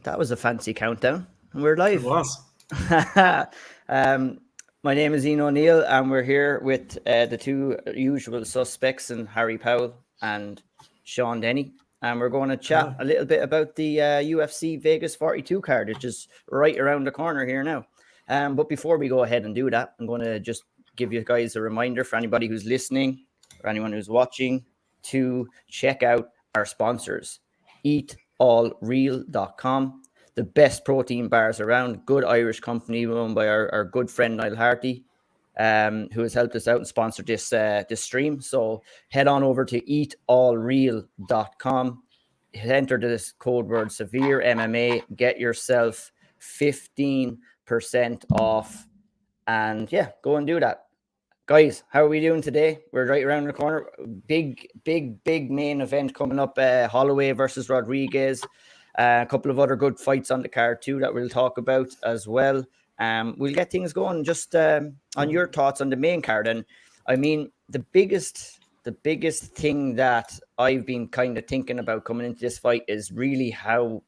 That was a fancy countdown. And we're live. It was. My name is Ian O'Neill, and we're here with the two usual suspects, and Harry Powell and Sean Denny. And we're going to chat a little bit about the UFC Vegas 42 card, which is right around the corner here now. But before we go ahead and do that, I'm going to just give you guys a reminder for anybody who's listening or anyone who's watching to check out our sponsors. EatAllReal.com, the best protein bars around. Good Irish company run by our good friend Niall Harty, who has helped us out and sponsored this stream. So head on over to EatAllReal.com, enter this code word Severe MMA, get yourself 15% off, and yeah, go and do that. Guys, how are we doing today? We're right around the corner. Big main event coming up. Holloway versus Rodriguez. A couple of other good fights on the card too that we'll talk about as well. We'll get things going just on your thoughts on the main card. And I mean, the biggest thing that I've been kind of thinking about coming into this fight is really how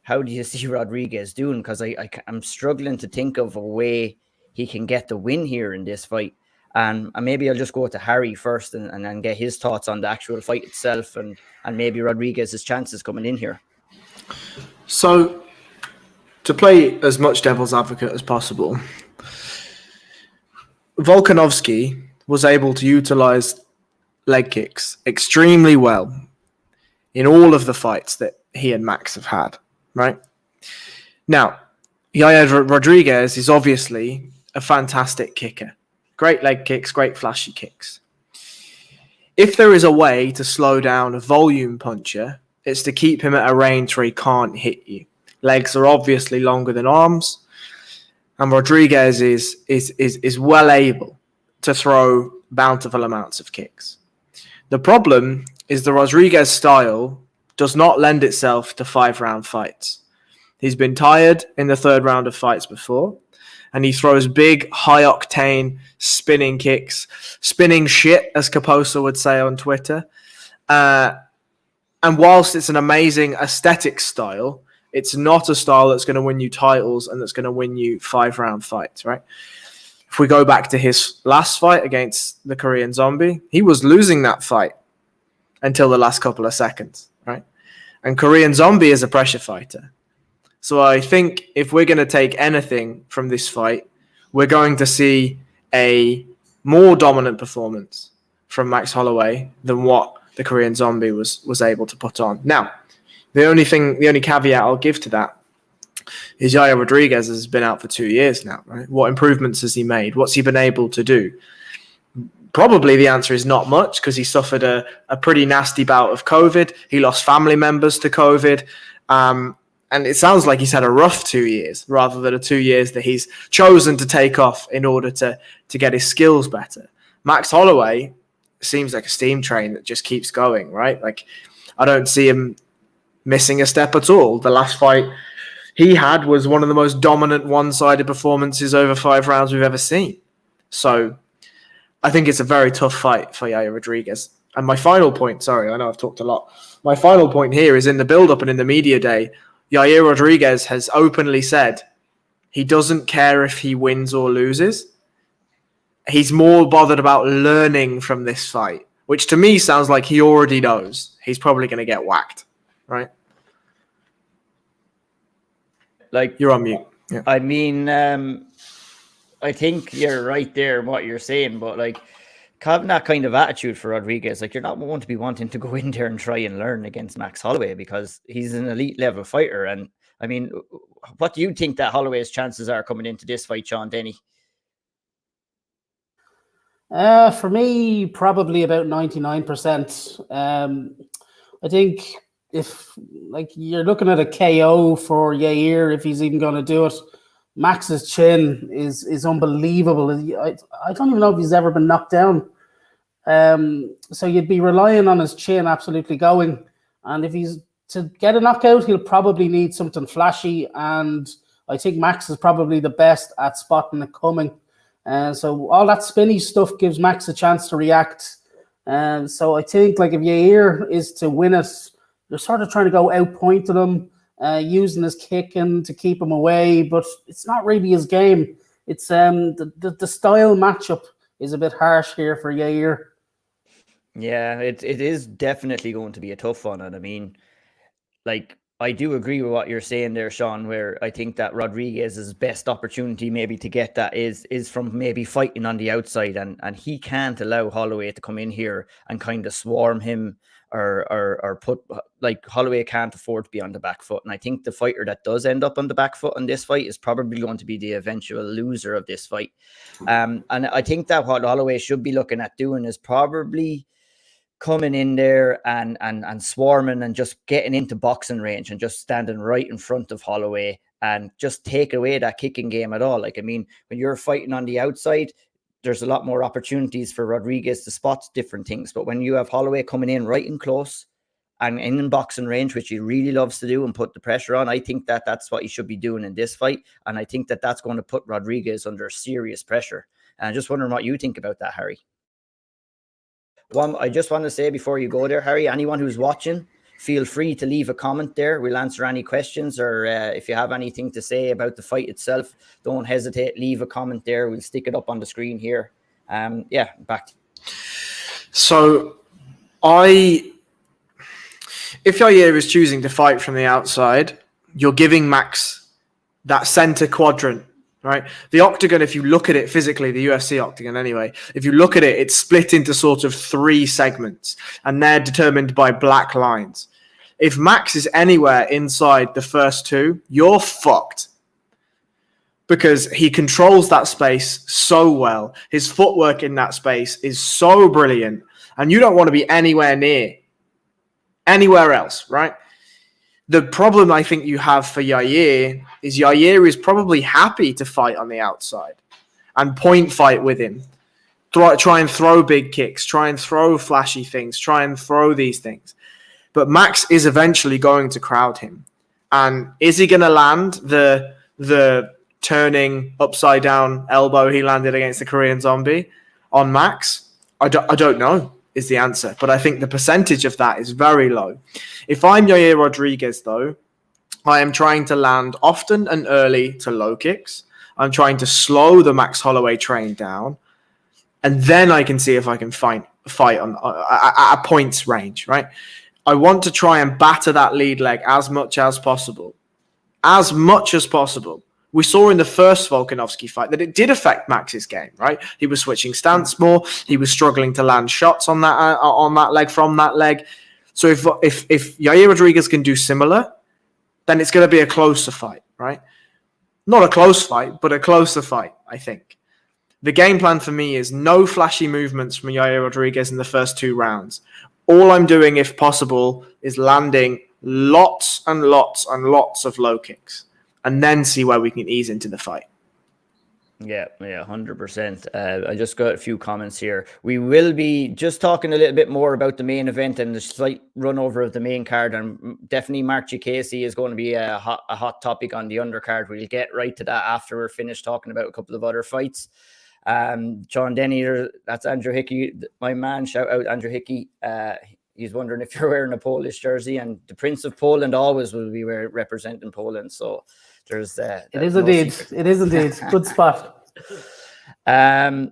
do you see Rodriguez doing? Because I'm struggling to think of a way he can get the win here in this fight. And maybe I'll just go to Harry first and then get his thoughts on the actual fight itself and maybe Rodriguez's chances coming in here. So, to play as much devil's advocate as possible, Volkanovski was able to utilize leg kicks extremely well in all of the fights that he and Max have had, right? Now, Yair Rodriguez is obviously a fantastic kicker. Great leg kicks, great flashy kicks. If there is a way to slow down a volume puncher, it's to keep him at a range where he can't hit you. Legs are obviously longer than arms, and Rodriguez is well able to throw bountiful amounts of kicks. The problem is the Rodriguez style does not lend itself to 5-round fights. He's been tired in the third round of fights before, and he throws big, high-octane spinning kicks, spinning shit, as Kaposa would say on Twitter. And whilst it's an amazing aesthetic style, it's not a style that's going to win you titles and that's going to win you 5-round fights, right? If we go back to his last fight against the Korean Zombie, he was losing that fight until the last couple of seconds, right? And Korean Zombie is a pressure fighter. So I think if we're going to take anything from this fight, we're going to see a more dominant performance from Max Holloway than what the Korean Zombie was able to put on. Now, the only caveat I'll give to that is Yair Rodriguez has been out for 2 years now, right? What improvements has he made? What's he been able to do? Probably the answer is not much because he suffered a pretty nasty bout of COVID. He lost family members to COVID. And it sounds like he's had a rough 2 years rather than a 2 years that he's chosen to take off in order to get his skills better. Max Holloway seems like a steam train that just keeps going, right? Like, I don't see him missing a step at all. The last fight he had was one of the most dominant one-sided performances over 5 rounds we've ever seen. So I think it's a very tough fight for Yair Rodriguez. And my final point, sorry, I know I've talked a lot. My final point here is in the build-up and in the media day, Yair Rodriguez has openly said he doesn't care if he wins or loses. He's more bothered about learning from this fight, which to me sounds like he already knows he's probably going to get whacked, right? Like, you're on mute. Yeah. I mean, I think you're right there in what you're saying, but like having that kind of attitude for Rodriguez, like you're not going to be wanting to go in there and try and learn against Max Holloway because he's an elite level fighter. And I mean, what do you think that Holloway's chances are coming into this fight, Sean Denny? For me, probably about 99%. I think if like you're looking at a KO for Yair, if he's even going to do it, Max's chin is unbelievable. I don't even know if he's ever been knocked down. So you'd be relying on his chin absolutely going. And if he's to get a knockout, he'll probably need something flashy. And I think Max is probably the best at spotting it coming. So all that spinny stuff gives Max a chance to react. So I think like if Yair is to win it, they're sort of trying to go outpointing him. using his kicking to keep him away, but it's not really his game. It's the style matchup is a bit harsh here for Yair. Yeah, it is definitely going to be a tough one. And I mean, like, I do agree with what you're saying there, Sean, where I think that Rodriguez's best opportunity maybe to get that is from maybe fighting on the outside, and he can't allow Holloway to come in here and kind of swarm him or put, like, Holloway can't afford to be on the back foot. And I think the fighter that does end up on the back foot in this fight is probably going to be the eventual loser of this fight. And I think that what Holloway should be looking at doing is probably coming in there and swarming and just getting into boxing range and just standing right in front of Holloway and just take away that kicking game at all. Like, I mean, when you're fighting on the outside, there's a lot more opportunities for Rodriguez to spot different things. But when you have Holloway coming in right and close and in boxing range, which he really loves to do and put the pressure on, I think that that's what he should be doing in this fight. And I think that that's going to put Rodriguez under serious pressure. And I'm just wondering what you think about that, Harry. One, I just want to say before you go there, Harry, anyone who's watching, feel free to leave a comment there. We'll answer any questions, or if you have anything to say about the fight itself, don't hesitate. Leave a comment there. We'll stick it up on the screen here. Yeah, back to you. So, if Yair is choosing to fight from the outside, you're giving Max that center quadrant. Right, the octagon, if you look at it physically, the UFC octagon anyway, if you look at it, it's split into sort of 3 segments, and they're determined by black lines. If Max is anywhere inside the first 2, you're fucked. Because he controls that space so well. His footwork in that space is so brilliant, and you don't want to be anywhere near anywhere else, right? The problem I think you have for Yair is probably happy to fight on the outside and point fight with him. Try and throw big kicks, try and throw flashy things, try and throw these things. But Max is eventually going to crowd him. And is he going to land the turning upside down elbow he landed against the Korean Zombie on Max? I don't know is the answer. But I think the percentage of that is very low. If I'm Yair Rodriguez, though, I am trying to land often and early to low kicks. I'm trying to slow the Max Holloway train down. And then I can see if I can fight on at a points range, right? I want to try and batter that lead leg as much as possible. As much as possible. We saw in the first Volkanovski fight that it did affect Max's game, right? He was switching stance more. He was struggling to land shots on that leg from that leg. So if Yair Rodriguez can do similar, then it's going to be a closer fight, right? Not a close fight, but a closer fight, I think. The game plan for me is no flashy movements from Yair Rodriguez in the first 2 rounds. All I'm doing, if possible, is landing lots and lots and lots of low kicks, and then see where we can ease into the fight. Yeah, 100%. I just got a few comments here. We will be just talking a little bit more about the main event and the slight run over of the main card, and definitely Mark Casey is going to be a hot topic on the undercard. We'll get right to that after we're finished talking about a couple of other fights. John Denny, that's Andrew Hickey, my man. Shout out Andrew Hickey. He's wondering if you're wearing a Polish jersey, and the Prince of Poland always will be representing Poland. So there's it is indeed. It is indeed. Good spot. Ken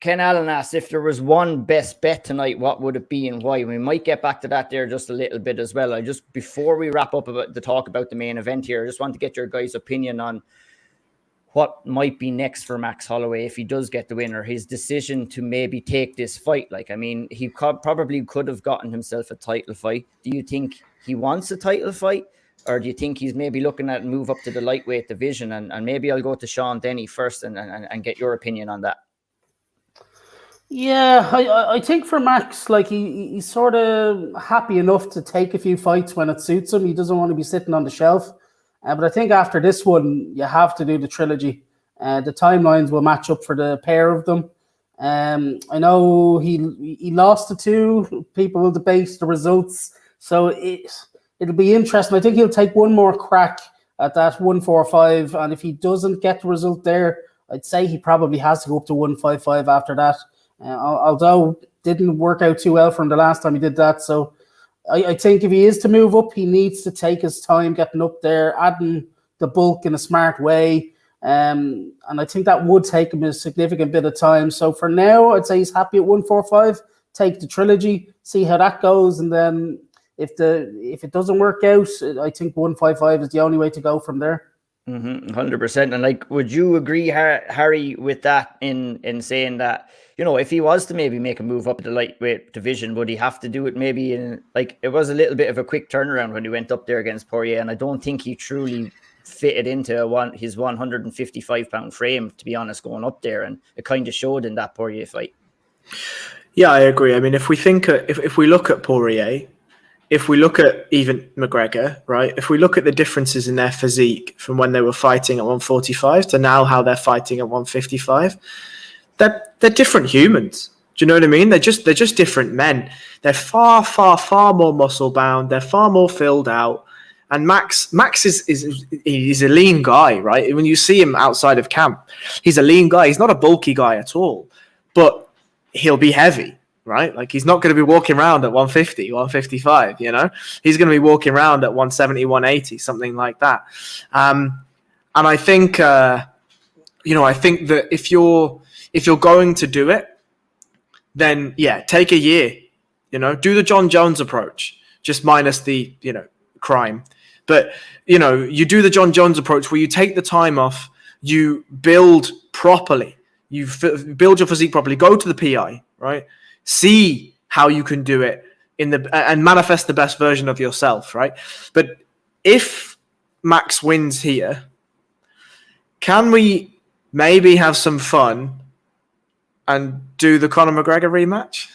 Allen asked if there was one best bet tonight, what would it be and why? We might get back to that there just a little bit as well. Before we wrap up about the talk about the main event here, I just want to get your guys' opinion on what might be next for Max Holloway if he does get the win, or his decision to maybe take this fight. Like, I mean, he probably could have gotten himself a title fight. Do you think he wants a title fight, or do you think he's maybe looking at move up to the lightweight division? And maybe I'll go to Sean Denny first and get your opinion on that. Yeah, I think for Max, like he's sort of happy enough to take a few fights when it suits him. He doesn't want to be sitting on the shelf. But I think after this one, you have to do the trilogy. The timelines will match up for the pair of them. I know he lost to 2. People will debate the results. So it'll be interesting. I think he'll take one more crack at that 145. And if he doesn't get the result there, I'd say he probably has to go up to 155 after that. Although didn't work out too well for him the last time he did that. So I think if he is to move up, he needs to take his time getting up there, adding the bulk in a smart way. And I think that would take him a significant bit of time. So for now, I'd say he's happy at 145. Take the trilogy, see how that goes, and then if it doesn't work out, I think 155 is the only way to go from there. 100%. And like, would you agree, Harry, with that in saying that, if he was to maybe make a move up the lightweight division, would he have to do it maybe in, like, it was a little bit of a quick turnaround when he went up there against Poirier, and I don't think he truly fitted into his 155-pound frame, to be honest, going up there, and it kind of showed in that Poirier fight. Yeah, I agree. I mean, if we think if we look at Poirier, if we look at even McGregor, right? If we look at the differences in their physique from when they were fighting at 145 to now how they're fighting at 155, they're different humans. Do you know what I mean? They're just different men. They're far, far, far more muscle bound. They're far more filled out. And Max is a lean guy, right? When you see him outside of camp, he's a lean guy. He's not a bulky guy at all, but he'll be heavy, right? Like, he's not going to be walking around at 150, 155, He's going to be walking around at 170, 180, something like that. And I think, I think that if you're going to do it, then yeah, take a year, do the John Jones approach, just minus the, crime. But, you do the John Jones approach where you take the time off, you build properly, you build your physique properly, go to the PI, right? See how you can do it and manifest the best version of yourself, right? But if Max wins here, can we maybe have some fun and do the Conor McGregor rematch?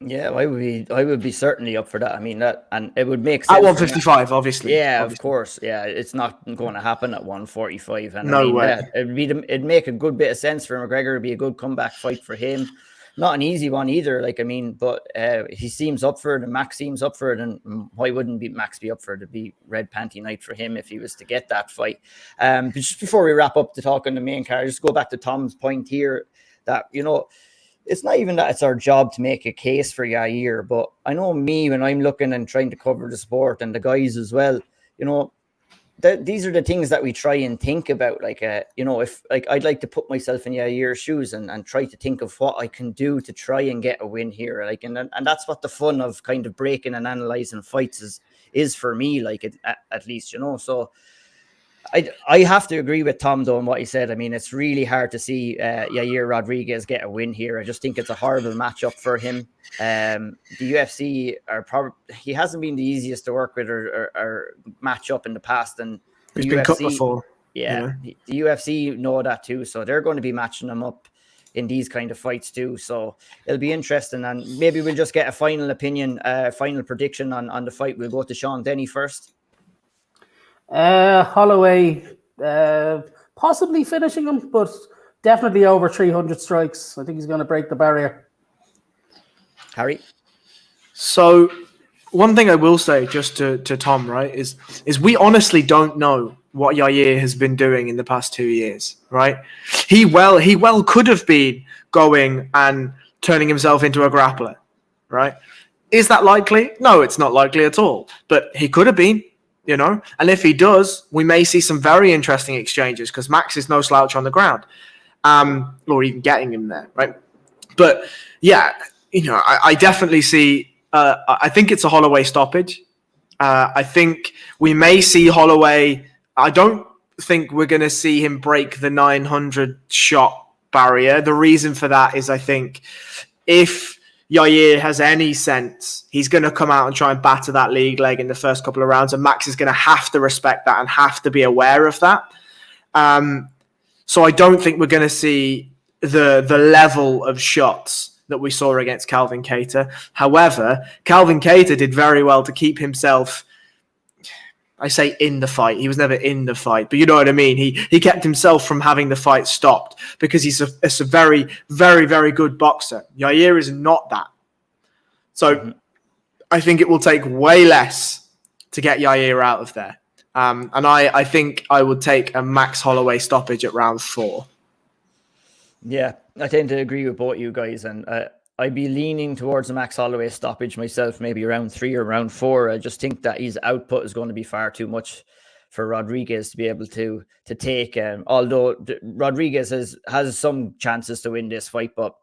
Yeah, I would be certainly up for that. I mean, that, and it would make sense at 155, obviously. Yeah, obviously. Of course. Yeah, it's not going to happen at 145. And no way. Yeah, it'd make a good bit of sense for McGregor. It'd be a good comeback fight for him. Not an easy one either. But he seems up for it, and Max seems up for it. And why wouldn't Max be up for it? It'd be red panty night for him if he was to get that fight. But just before we wrap up the talk on the main card, just go back to Tom's point here that it's not even that it's our job to make a case for Yair, but I know me when I'm looking and trying to cover the sport, and the guys as well, these are the things that we try and think about. If I'd like to put myself in Yair's shoes and try to think of what I can do to try and get a win here. And that's what the fun of kind of breaking and analyzing fights is for me, at least, So I have to agree with Tom, though, on what he said. I mean, it's really hard to see Yair Rodriguez get a win here. I just think it's a horrible matchup for him. The UFC he hasn't been the easiest to work with or match up in the past. And he's been cut before. Yeah, the UFC know that too. So they're going to be matching him up in these kind of fights too. So it'll be interesting. And maybe we'll just get a final opinion, final prediction on the fight. We'll go to Sean Denny first. Holloway possibly finishing him, but definitely over 300 strikes. I think he's going to break the barrier. Harry? So one thing I will say just to Tom, right, is we honestly don't know what Yair has been doing in the past 2 years, right? He well could have been going and turning himself into a grappler, right? Is that likely? No, it's not likely at all. But he could have been. And if he does, we may see some very interesting exchanges because Max is no slouch on the ground, or even getting him there, right? But yeah, I definitely see. I think it's a Holloway stoppage. I think we may see Holloway. I don't think we're going to see him break the 900 shot barrier. The reason for that is I think if Yair has any sense, he's going to come out and try and batter that league leg in the first couple of rounds, and Max is going to have to respect that and have to be aware of that. So I don't think we're going to see the level of shots that we saw against Calvin Kattar. However, Calvin Kattar did very well to keep himself, I say in the fight. He was never in the fight, but you know what I mean? He kept himself from having the fight stopped because he's a very, very, very good boxer. Yair is not that. So I think it will take way less to get Yair out of there. And I think I would take a Max Holloway stoppage at round 4. Yeah, I tend to agree with both you guys. And I'd be leaning towards a Max Holloway stoppage myself, maybe round 3 or round 4. I just think that his output is going to be far too much for Rodriguez to be able to take. Although Rodriguez has some chances to win this fight, but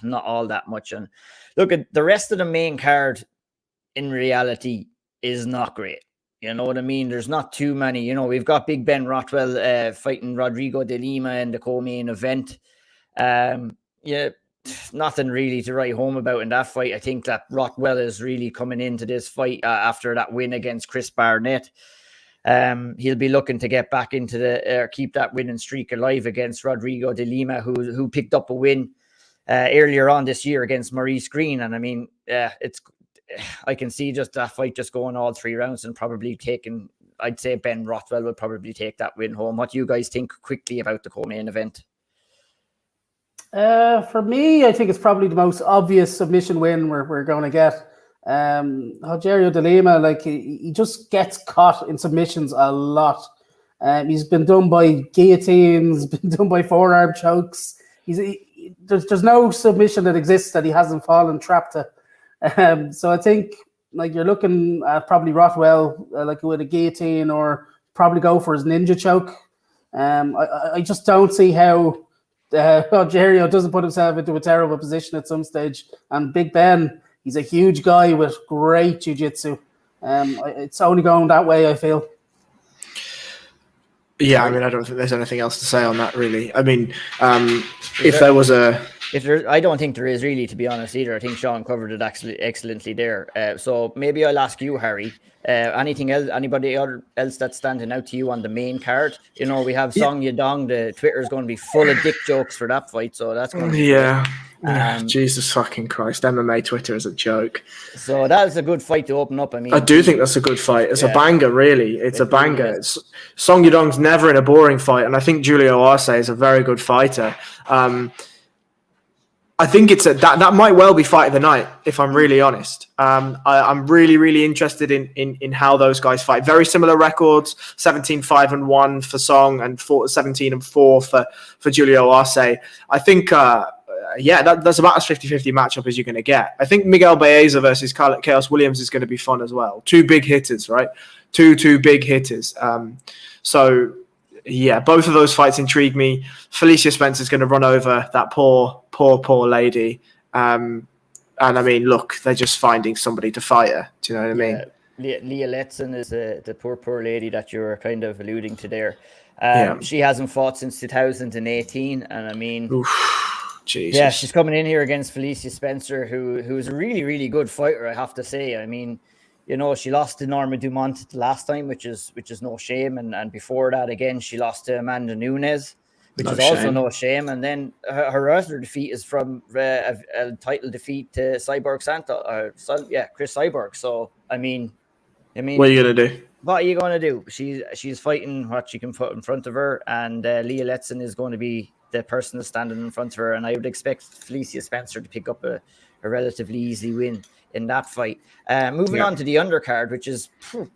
not all that much. And look, at the rest of the main card in reality is not great. You know what I mean? There's not too many. You know, we've got Big Ben Rothwell fighting Rodrigo de Lima in the co-main event. Yeah, nothing really to write home about in that fight. I think that Rothwell is really coming into this fight after that win against Chris Barnett. He'll be looking to get back into keep that winning streak alive against Rodrigo de Lima, who picked up a win earlier on this year against Maurice Green. And I mean, I can see just that fight just going all 3 rounds and probably taking, I'd say Ben Rothwell would probably take that win home. What do you guys think quickly about the co-main event? For me, I think it's probably the most obvious submission win we're going to get. Rogerio de Lima, like he just gets caught in submissions a lot. He's been done by guillotines, been done by forearm chokes. There's no submission that exists that he hasn't fallen trapped to. So I think like you're looking at probably Rothwell like with a guillotine, or probably go for his ninja choke. I just don't see how Rogerio doesn't put himself into a terrible position at some stage. And Big Ben, he's a huge guy with great jiu-jitsu. It's only going that way, I feel. Yeah, I mean, I don't think there's anything else to say on that, really. I mean, if there was a... I don't think there is really, to be honest, either. I think Sean covered it excellently there. So maybe I'll ask you, Harry, anything else, anybody else that's standing out to you on the main card? You know, we have Song Yadong. The Twitter's going to be full of dick jokes for that fight, so that's going to be Jesus fucking Christ. MMA Twitter is a joke. So that's a good fight to open up. I mean, I do think that's a good fight. It's a banger, really. It's a banger. Song Yadong's never in a boring fight, and I think Julio Arce is a very good fighter. I think that might well be fight of the night, if I'm really honest. I'm really, really interested in how those guys fight. Very similar records: 17-5-1 for Song and 17-4 for Julio Arce. I think, that's about as 50-50 matchup as you're going to get. I think Miguel Baeza versus Chaos Williams is going to be fun as well. 2 big hitters, right? Two big hitters. So. Yeah, both of those fights intrigue me. Felicia Spencer's going to run over that poor lady. And I mean, look, they're just finding somebody to fight her. Do you know what I mean? Leah Letson is the poor lady that you're kind of alluding to there. She hasn't fought since 2018. And I mean, Jesus. Yeah, she's coming in here against Felicia Spencer, who's a really, really good fighter, I have to say. I mean, you know, she lost to Norma Dumont the last time, which is no shame. And before that, again, she lost to Amanda Nunes, which is also no shame. And then her other defeat is from a title defeat to Cyborg Chris Cyborg. So, I mean, what are you going to do? What are you going to do? She's fighting what she can put in front of her. And Leah Letson is going to be the person that's standing in front of her. And I would expect Felicia Spencer to pick up a relatively easy win in that fight. Moving on to the undercard, which is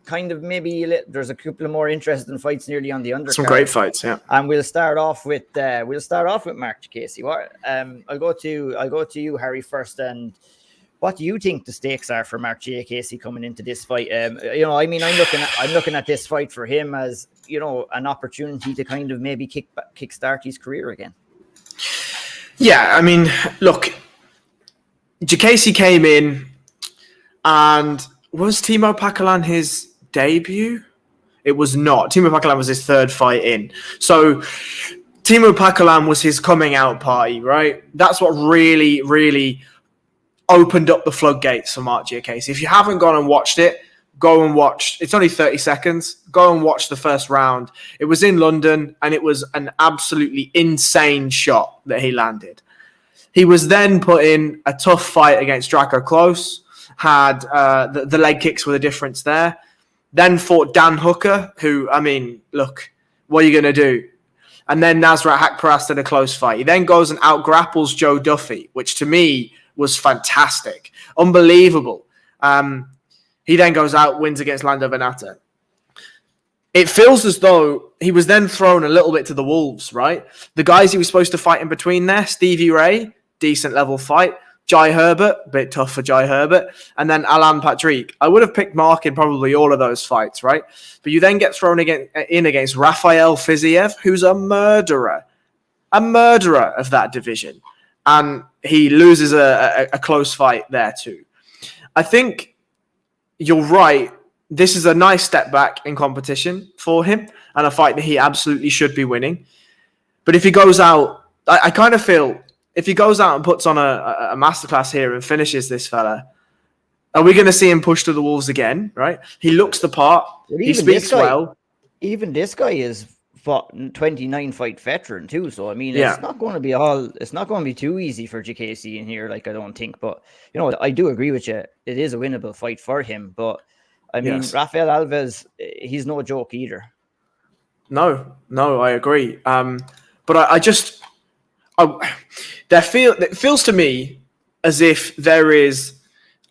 kind of there's a couple of more interesting fights nearly on the undercard. Some great fights, yeah. And we'll start off with Mark Casey. I'll go to you, Harry, first. And what do you think the stakes are for Mark J. Casey coming into this fight? I'm looking at this fight for him as, you know, an opportunity to kind of maybe kickstart his career again. Yeah, I mean, look, Casey came in. And was Timo Pacquiao his debut? It was not. Timo Pacquiao was his 3rd fight in. So Timo Pacquiao was his coming out party, right? That's what really, really opened up the floodgates for Mark Giacchese. If you haven't gone and watched it, go and watch. It's only 30 seconds. Go and watch the first round. It was in London, and it was an absolutely insane shot that he landed. He was then put in a tough fight against Draco Close. Had the leg kicks were the difference there. Then fought Dan Hooker, who, I mean, look, what are you going to do? And then Nasrat Haqparast in a close fight. He then goes and out-grapples Joe Duffy, which to me was fantastic. Unbelievable. He then goes out, wins against Lando Venata. It feels as though he was then thrown a little bit to the wolves, right? The guys he was supposed to fight in between there, Stevie Ray, decent level fight. Jai Herbert, a bit tough for Jai Herbert, and then Alan Patrick. I would have picked Mark in probably all of those fights, right? But you then get thrown in against Rafael Fiziev, who's a murderer of that division. And he loses a close fight there too. I think you're right. This is a nice step back in competition for him and a fight that he absolutely should be winning. But if he goes out, I kind of feel if he goes out and puts on a masterclass here and finishes this fella, are we going to see him push to the wolves again, right? He looks the part. He speaks well. Even this guy is 29 fight veteran too. So, I mean, it's not going to be too easy for JKC in here, like, I don't think. But, you know, I do agree with you. It is a winnable fight for him. But, I mean, Rafael Alves, he's no joke either. No, I agree. But it feels to me as if there is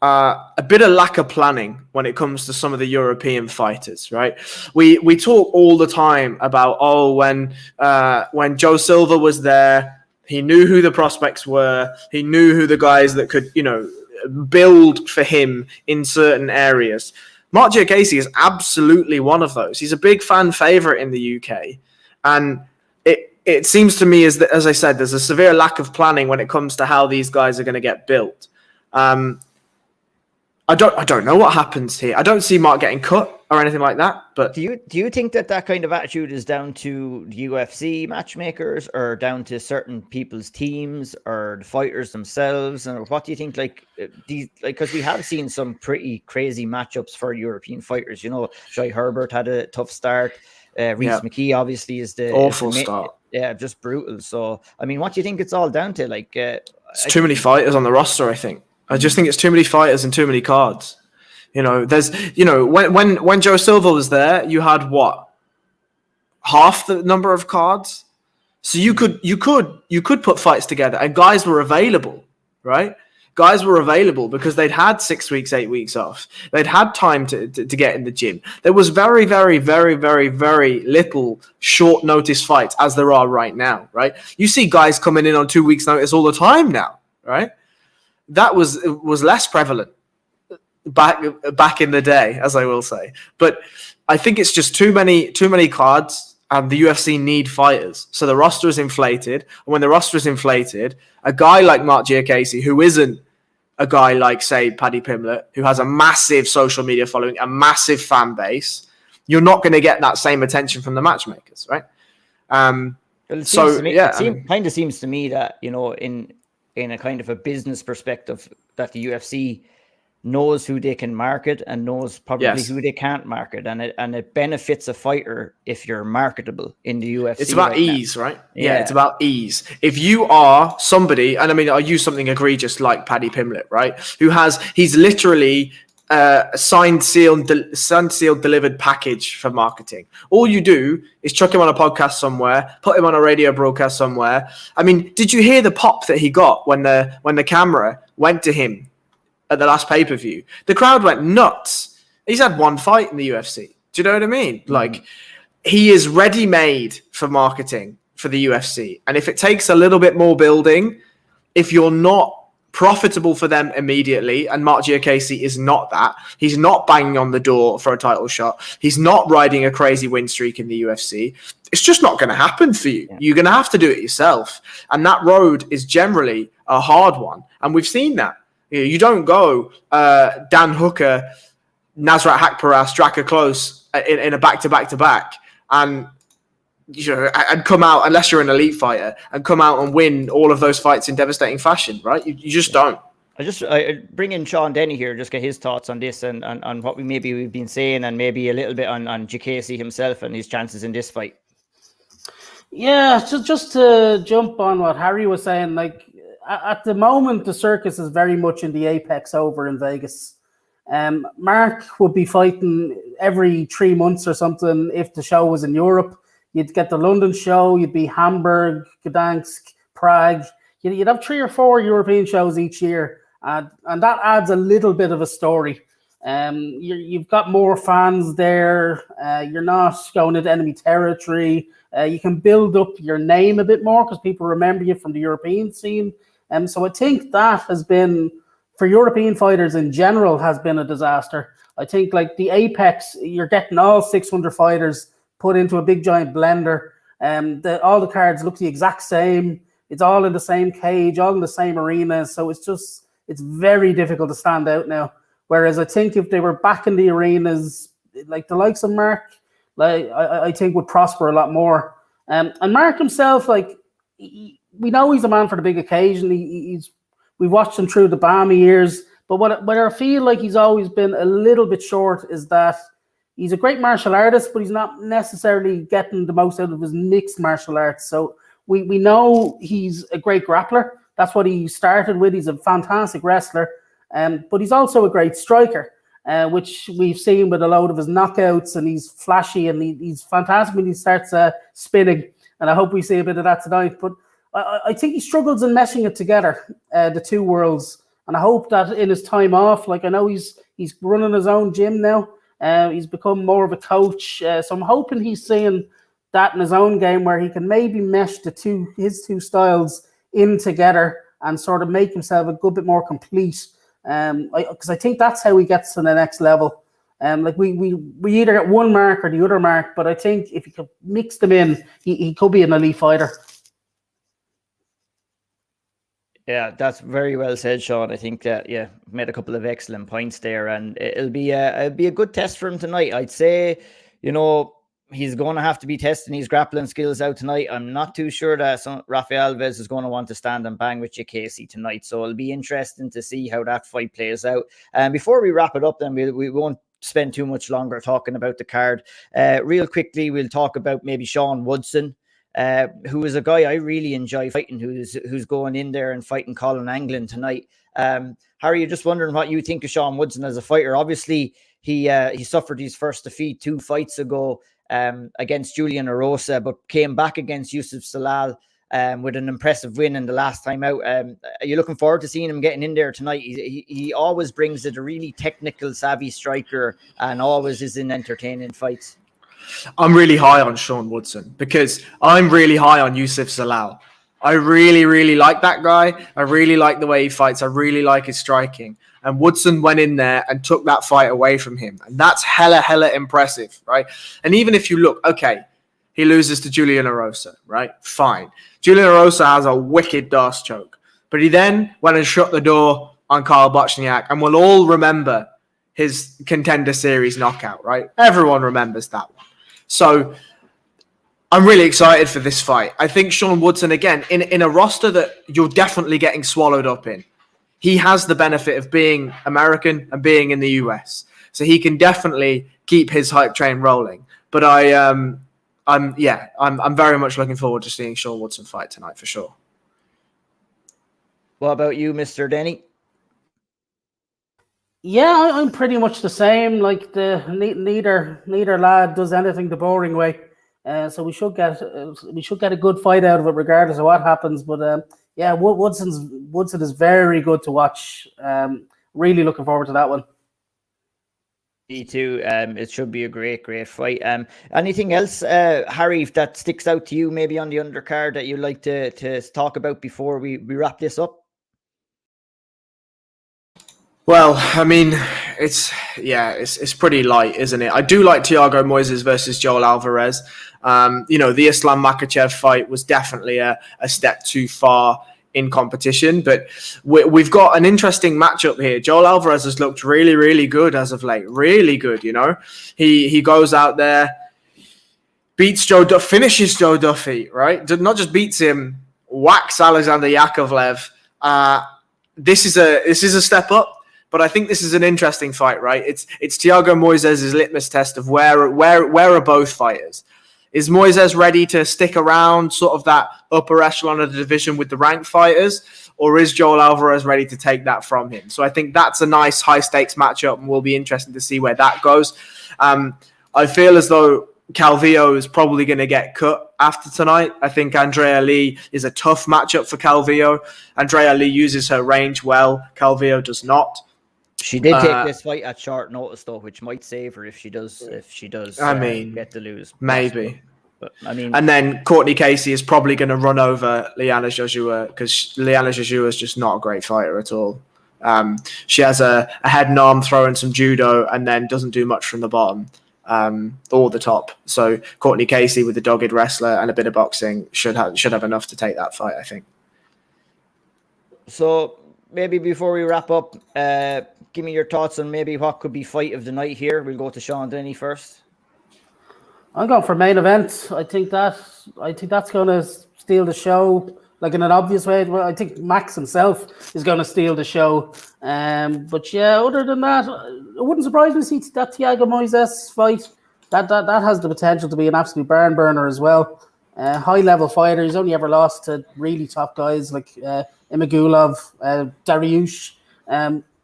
a bit of lack of planning when it comes to some of the European fighters, right? We talk all the time about, when Joe Silva was there, he knew who the prospects were, he knew who the guys that could, build for him in certain areas. Mark Giacchese is absolutely one of those. He's a big fan favorite in the UK, and it seems to me, as I said, there's a severe lack of planning when it comes to how these guys are going to get built. I don't know what happens here. I don't see Mark getting cut or anything like that. But do you think that kind of attitude is down to the UFC matchmakers, or down to certain people's teams, or the fighters themselves? And what do you think? Because we have seen some pretty crazy matchups for European fighters. Jai Herbert had a tough start. Reese McKee obviously is the awful start. Yeah, just brutal. So, I mean, what do you think it's all down to? It's too many fighters on the roster, I think. I just think it's too many fighters and too many cards. There's, when Joe Silva was there, you had half the number of cards. So you could put fights together, and guys were available, right? Guys were available because they'd had 6 weeks, 8 weeks off. They'd had time to get in the gym. There was very, very, very, very, very little short notice fights as there are right now, right? You see guys coming in on 2 weeks notice all the time now, right? That was less prevalent back in the day, as I will say. But I think it's just too many cards, and the UFC need fighters. So the roster is inflated. And when the roster is inflated, a guy like Mark Giacchese, who isn't a guy like, say, Paddy Pimblett, who has a massive social media following, a massive fan base, you're not going to get that same attention from the matchmakers, right? It kind of seems to me that, in a kind of a business perspective, that the UFC knows who they can market and knows probably who they can't market, and it benefits a fighter if you're marketable in the UFC. It's about ease, right? Yeah, it's about ease. If you are somebody, and I mean, I use something egregious like Paddy Pimblett, right? He's literally signed, sealed, delivered package for marketing. All you do is chuck him on a podcast somewhere, put him on a radio broadcast somewhere. I mean, did you hear the pop that he got when the camera went to him at the last pay-per-view? The crowd went nuts. He's had one fight in the UFC. Do you know what I mean? Mm-hmm. He is ready-made for marketing for the UFC. And if it takes a little bit more building, if you're not profitable for them immediately, and Mark Giacchese is not that. He's not banging on the door for a title shot. He's not riding a crazy win streak in the UFC. It's just not going to happen for you. Yeah. You're going to have to do it yourself. And that road is generally a hard one. And we've seen that. You don't go Dan Hooker, Nasrat Haqparast, Straka Close in a back-to-back-to-back and come out, unless you're an elite fighter, and come out and win all of those fights in devastating fashion, right? You just don't. I bring in Sean Denny here, just get his thoughts on this and on what we've been saying, and maybe a little bit on Giacchese himself and his chances in this fight. Yeah, just to jump on what Harry was saying, at the moment, the circus is very much in the apex over in Vegas. Mark would be fighting every 3 months or something if the show was in Europe. You'd get the London show, you'd be Hamburg, Gdansk, Prague. You'd have 3 or 4 European shows each year, and that adds a little bit of a story. You've got more fans there. You're not going into enemy territory. You can build up your name a bit more because people remember you from the European scene. So I think that has been, for European fighters in general, has been a disaster. I think like the Apex, you're getting all 600 fighters put into a big giant blender. All the cards look the exact same. It's all in the same cage, all in the same arena. So it's very difficult to stand out now. Whereas I think if they were back in the arenas, like the likes of Mark, like I think would prosper a lot more. And Mark himself, like we know he's a man for the big occasion. We've watched him through the Bama years. But what I feel like he's always been a little bit short is that he's a great martial artist, but he's not necessarily getting the most out of his mixed martial arts. So we know he's a great grappler. That's what he started with. He's a fantastic wrestler. But he's also a great striker, which we've seen with a load of his knockouts, and he's flashy and he's fantastic when he starts spinning. And I hope we see a bit of that tonight. But I think he struggles in meshing it together, the two worlds. And I hope that in his time off, like I know he's running his own gym now. He's become more of a coach. So I'm hoping he's seeing that in his own game where he can maybe mesh his two styles in together and sort of make himself a good bit more complete. Because I think that's how he gets to the next level. Like we either get one Mark or the other Mark, but I think if you could mix them in, he could be an elite fighter. Yeah, that's very well said, Sean. I think that made a couple of excellent points there, and it'll be a good test for him tonight. I'd say, he's going to have to be testing his grappling skills out tonight. I'm not too sure that Rafael Alves is going to want to stand and bang with you, Casey, tonight. So it'll be interesting to see how that fight plays out. And before we wrap it up, then we won't spend too much longer talking about the card. Real quickly, we'll talk about maybe Sean Woodson, who is a guy I really enjoy fighting, who's going in there and fighting Colin Anglin tonight. Harry, just wondering what you think of Sean Woodson as a fighter. Obviously, he suffered his first defeat 2 fights ago against Julian Erosa, but came back against Yusuf Salal with an impressive win in the last time out. Are you looking forward to seeing him getting in there tonight? He always brings it, a really technical, savvy striker, and always is in entertaining fights. I'm really high on Sean Woodson because I'm really high on Yusuf Salal. I really, really like that guy. I really like the way he fights. I really like his striking. And Woodson went in there and took that fight away from him. And that's hella impressive, right? And even if you look, okay, he loses to Julian Erosa, right? Fine. Julian Erosa has a wicked Darce choke. But he then went and shut the door on Karl Bochniak. And we'll all remember his Contender Series knockout, right? Everyone remembers that one. So I'm really excited for this fight. I think Sean Woodson, again, in a roster that you're definitely getting swallowed up in, he has the benefit of being American and being in the US. So he can definitely keep his hype train rolling. But I'm very much looking forward to seeing Sean Woodson fight tonight for sure. What about you, Mr. Denny? Yeah, I'm pretty much the same. Like neither lad does anything the boring way, so we should get a good fight out of it, regardless of what happens. But Woodson is very good to watch. Really looking forward to that one. Me too. It should be a great fight. Anything else, Harry, that sticks out to you, maybe on the undercard that you'd like to talk about before we wrap this up? Well, I mean, it's pretty light, isn't it? I do like Thiago Moises versus Joel Alvarez. The Islam Makhachev fight was definitely a step too far in competition, but we've got an interesting matchup here. Joel Alvarez has looked really, really good as of late. Really good, He goes out there, finishes Joe Duffy, right? Not just beats him, whacks Alexander Yakovlev. This is a step up. But I think this is an interesting fight, right? It's Thiago Moises' litmus test of where are both fighters. Is Moises ready to stick around sort of that upper echelon of the division with the ranked fighters? Or is Joel Alvarez ready to take that from him? So I think that's a nice high-stakes matchup, and will be interesting to see where that goes. I feel as though Calvillo is probably going to get cut after tonight. I think Andrea Lee is a tough matchup for Calvillo. Andrea Lee uses her range well. Calvillo does not. She did take this fight at short notice, though, which might save her if she does. Get to lose, maybe. But I mean, and then Courtney Casey is probably going to run over Liana Jojua because Liana Jojua is just not a great fighter at all. She has a head and arm throw and some judo, and then doesn't do much from the bottom or the top. So Courtney Casey with the dogged wrestler and a bit of boxing should have enough to take that fight, I think. So maybe before we wrap up, give me your thoughts on maybe what could be fight of the night here. We'll go to Sean Denny first. I'm going for main event. I think that's going to steal the show, like in an obvious way. Well, I think Max himself is going to steal the show. But yeah, other than that, it wouldn't surprise me to see that Thiago Moises fight. That has the potential to be an absolute barn burner as well. High level fighter. He's only ever lost to really top guys like Imagulov, Dariush,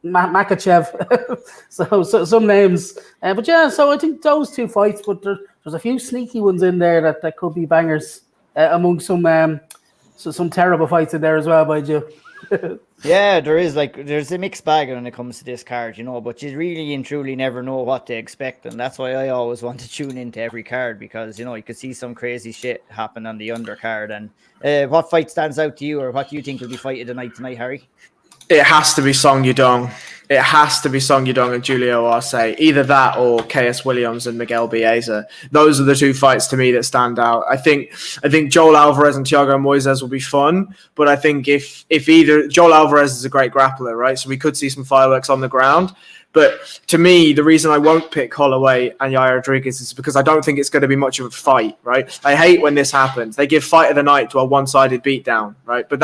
Makachev. so some names. But yeah, so I think those two fights, but there's a few sneaky ones in there that could be bangers among some terrible fights in there as well, by Joe. Yeah, there's a mixed bag when it comes to this card, but you really and truly never know what to expect. And that's why I always want to tune into every card because, you could see some crazy shit happen on the undercard. And what fight stands out to you, or what do you think will be fight of the night tonight, Harry? It has to be Song Yudong. It has to be Song Yudong and Julio Arce. Either that or KS Williams and Miguel Baeza. Those are the two fights to me that stand out. I think Joel Alvarez and Thiago Moises will be fun, but I think if either Joel Alvarez is a great grappler, right? So we could see some fireworks on the ground. But to me, the reason I won't pick Holloway and Yair Rodriguez is because I don't think it's going to be much of a fight, right? I hate when this happens. They give fight of the night to a one-sided beatdown, right? But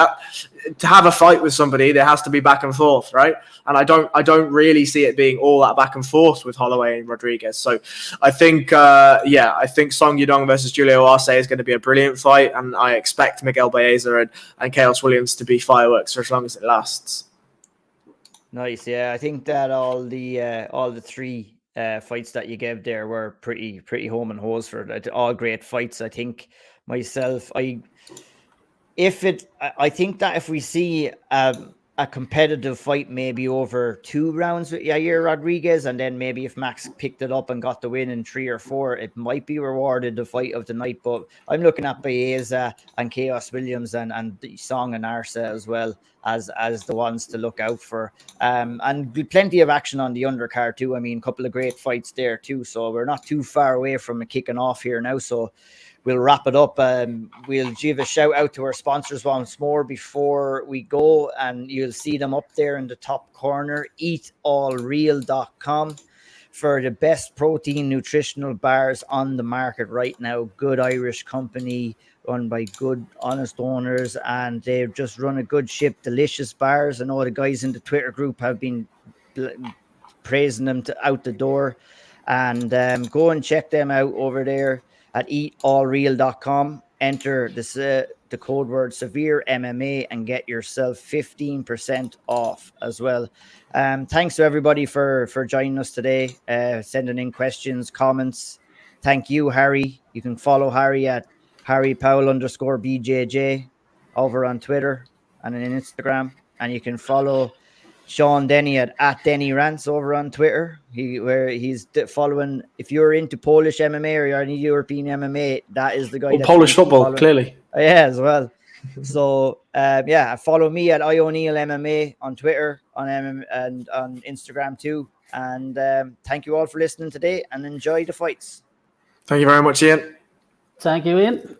to have a fight with somebody, there has to be back and forth, right? And I don't really see it being all that back and forth with Holloway and Rodriguez. So I think, I think Song Yudong versus Julio Arce is going to be a brilliant fight, and I expect Miguel Baeza and Chaos Williams to be fireworks for as long as it lasts. Nice, yeah. I think that all the three fights that you gave there were pretty home and hose for all great fights. I think myself, I think that if we see a competitive fight maybe over 2 rounds with Yair Rodriguez, and then maybe if Max picked it up and got the win in 3 or 4, it might be rewarded the fight of the night. But I'm looking at Baeza and Chaos Williams and Song and Arce as well as the ones to look out for. And plenty of action on the undercard too. I mean, a couple of great fights there too. So we're not too far away from it kicking off here now. So we'll wrap it up. We'll give a shout out to our sponsors once more before we go, and you'll see them up there in the top corner. EatAllReal.com for the best protein nutritional bars on the market right now. Good Irish company run by good, honest owners, and they just run a good ship, delicious bars. I know the guys in the Twitter group have been praising them out the door, and go and check them out over there at eatallreal.com. Enter the code word Severe MMA and get yourself 15% off as well. Thanks to everybody for joining us today, sending in questions, comments. Thank you, Harry. You can follow Harry at HarryPowell_BJJ over on Twitter and on Instagram, and you can follow Sean Denny at Denny Rants over on Twitter. He's following. If you're into Polish MMA or you're any European MMA, that is the guy. Polish football, clearly. Yeah, as well. So follow me at O'Neill MMA on Twitter, and on Instagram too. And thank you all for listening today, and enjoy the fights. Thank you very much, Ian. Thank you, Ian.